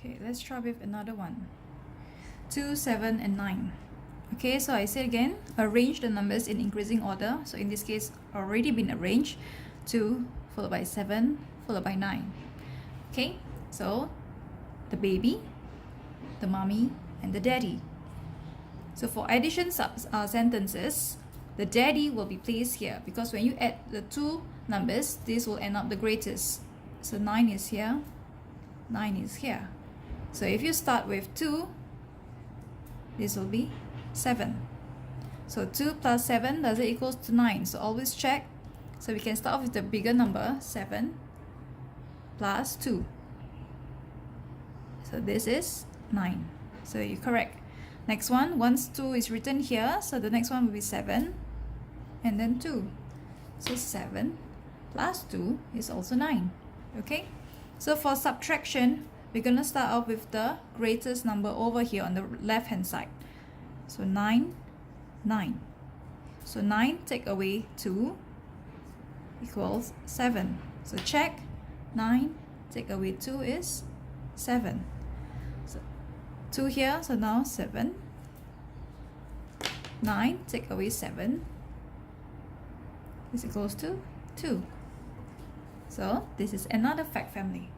Okay, let's try with another one. 2, 7, and 9. Okay, so I say again, arrange the numbers in increasing order. So in this case, already been arranged. 2 followed by 7 followed by 9. Okay, so the baby, the mommy, and the daddy. So for addition sentences, the daddy will be placed here because when you add the two numbers, this will end up the greatest. So 9 is here, 9 is here. So if you start with 2, this will be 7. So 2 plus 7, does it equals to 9? So always check. So we can start off with the bigger number, 7 plus 2. So this is 9. So you're correct. Next one, once 2 is written here, so the next one will be 7 and then 2. So 7 plus 2 is also 9. Okay? So for subtraction, we're going to start off with the greatest number over here on the left hand side. So 9, 9. So 9 take away 2 equals 7. So check. 9 take away 2 is 7. So 2 here, so now 7. 9 take away 7 is equals to 2. So this is another fact family.